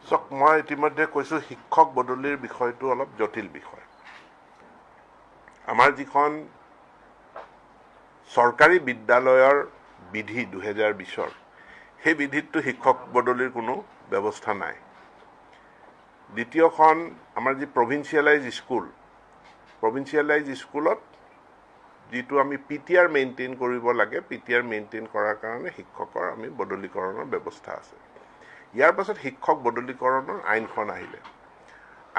চাওক মই ইতিমধ্যে কৈছোঁ শিক্ষক বদলিৰ বিষয়টো অলপ জটিল বিষয় আমাৰ যিখন চৰকাৰী বিদ্যালয়ৰ বিধি 2020 সেই বিধিতটো শিক্ষক বদলিৰ কোনো ব্যৱস্থা নাই দ্বিতীয়খন আমাৰ যি প্ৰভিন্সিয়েলাইজ স্কুলত যিটো আমি পিটিআৰ মেইনটেইন কৰিব লাগে পিটিআৰ মেইনটেইন কৰাৰ কাৰণে শিক্ষকৰ আমি বদলীকৰণৰ ব্যৱস্থা আছে ইয়াৰ পাছত শিক্ষক বদলীকৰণৰ আইনখন আহিলে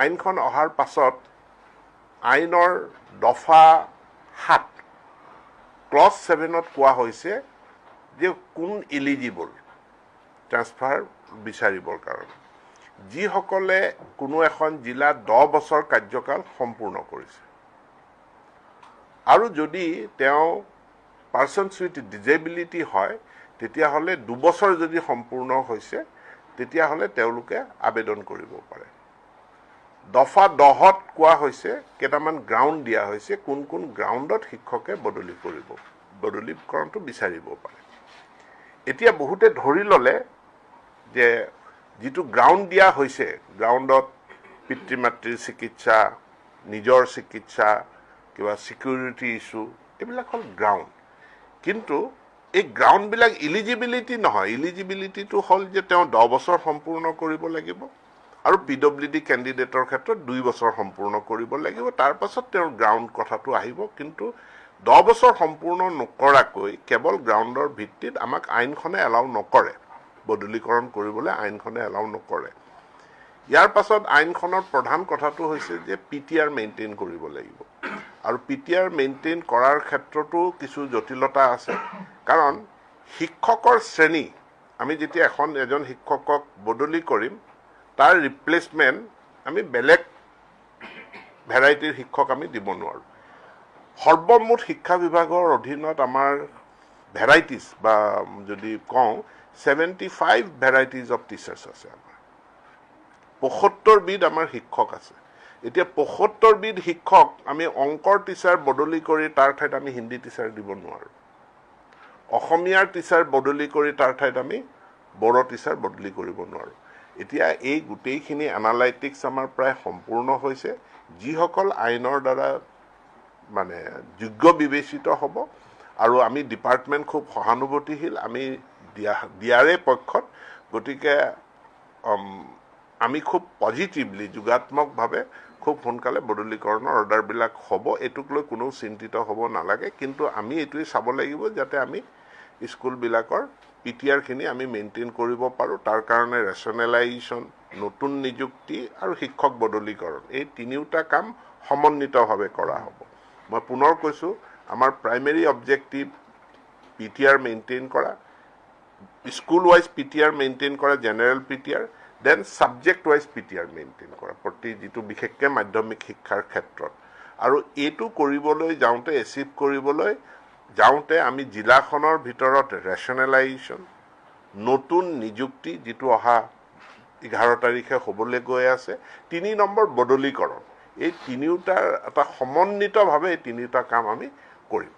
আইনখন অহাৰ পাছত আইনৰ দফা 7 ক্লজ 7ত কোৱা হৈছে যে কোন এলিজিবল ট্ৰান্সফাৰ বিচাৰিবৰ কাৰণে যিসকলে কোনো এখন জিলাত 10 বছৰ কাৰ্যকাল সম্পূৰ্ণ কৰিছে আৰু যদি তেওঁ পাৰ্চনছ উইথ ডিজেবিলিটি হয় তেতিয়াহ'লে 2 বছৰ যদি সম্পূৰ্ণ হৈছে তেতিয়াহ'লে তেওঁলোকে আবেদন কৰিব পাৰে দফা 10ত কোৱা হৈছে কেইটামান গ্ৰাউণ্ড দিয়া হৈছে কোন কোন গ্ৰাউণ্ডত শিক্ষকে বদলীকৰণটো বিচাৰিব পাৰে এতিয়া বহুতে ধৰি ল'লে যে যিটো গ্ৰাউণ্ড দিয়া হৈছে গ্ৰাউণ্ডত পিতৃ মাতৃৰ চিকিৎসা নিজৰ চিকিৎসা কিবা সিকিউৰিটি ইস্যু এইবিলাক হ'ল গ্ৰাউণ্ড কিন্তু এই গ্ৰাউণ্ডবিলাক ইলিজিবিলিটি নহয় ইলিজিবিলিটিটো হ'ল যে তেওঁ 10 বছৰ সম্পূৰ্ণ কৰিব লাগিব আৰু পিডব্লিউডি কেণ্ডিডেটৰ ক্ষেত্ৰত 2 বছৰ সম্পূৰ্ণ কৰিব লাগিব তাৰ পাছত তেওঁৰ গ্ৰাউণ্ড কথাটো আহিব কিন্তু 10 বছৰ সম্পূৰ্ণ নকৰাকৈ কেৱল গ্ৰাউণ্ডৰ ভিত্তিত আমাক আইনখনে এলাউ নকৰে বদলীকৰণ কৰিবলৈ আইনখনে এলাউ নকৰে ইয়াৰ পাছত আইনখনৰ প্ৰধান কথাটো হৈছে যে পিটিআৰ মেইনটেইন কৰিব লাগিব আৰু পিটিআৰ মেইনটেইন কৰাৰ ক্ষেত্ৰতো কিছু জটিলতা আছে কাৰণ শিক্ষকৰ শ্ৰেণী আমি যেতিয়া এজন শিক্ষকক বদলি কৰিম তাৰ ৰিপ্লেচমেণ্ট আমি বেলেগ ভেৰাইটিৰ শিক্ষক আমি দিব নোৱাৰোঁ সৰ্বমুঠ শিক্ষা বিভাগৰ অধীনত আমাৰ ভেৰাইটিজ বা যদি কওঁ 75 ভেৰাইটিজ অফ টিচাৰ্ছ আছে আমাৰ 75 বিধ আমাৰ শিক্ষক আছে এতিয়া 75 বিধ শিক্ষক আমি অংকৰ টিচাৰ বদলি কৰি তাৰ ঠাইত আমি হিন্দী টিচাৰ দিব নোৱাৰোঁ অসমীয়াৰ টিচাৰ বদলি কৰি তাৰ ঠাইত আমি বড়ো টিচাৰ বদলি কৰিব নোৱাৰোঁ এতিয়া এই গোটেইখিনি এনালাইটিক্স আমাৰ প্ৰায় সম্পূৰ্ণ হৈছে যিসকল আইনৰ দ্বাৰা মানে যোগ্য বিবেচিত হ'ব আৰু আমি ডিপাৰ্টমেণ্ট খুব সহানুভূতিশীল আমি দিয়াৰে পক্ষত গতিকে আমি খুব পজিটিভলি যোগাত্মকভাৱে খুব সোনকালে বদলীকৰণৰ অৰ্ডাৰবিলাক হ'ব এইটোক লৈ কোনো চিন্তিত হ'ব নালাগে কিন্তু আমি এইটোৱে চাব লাগিব যাতে আমি স্কুলবিলাকৰ পিটিআৰখিনি আমি মেইনটেইন কৰিব পাৰোঁ তাৰ কাৰণে ৰেচনেলাইজেশ্যন নতুন নিযুক্তি আৰু শিক্ষক বদলীকৰণ এই তিনিওটা কাম সমন্বিতভাৱে কৰা হ'ব মই পুনৰ কৈছোঁ আমাৰ প্ৰাইমেৰী অবজেক্টিভ পিটিআৰ মেইনটেইন কৰা স্কুল ৱাইজ পিটিআৰ মেইনটেইন কৰা general PTR then subject wise PTR maintain কৰা প্ৰতি যিটো বিশেষকৈ মাধ্যমিক শিক্ষাৰ ক্ষেত্ৰত আৰু এইটো কৰিবলৈ যাওঁতে এচিভ কৰিবলৈ যাওঁতে আমি জিলাখনৰ ভিতৰত ৰেচনেলাইজেশ্যন নতুন নিযুক্তি যিটো অহা 11 তাৰিখে হ'বলৈ গৈ আছে 3 নম্বৰ বদলীকৰণ এই তিনিওটাৰ এটা সমন্বিতভাৱে এই তিনিওটা কাম আমি কৰিম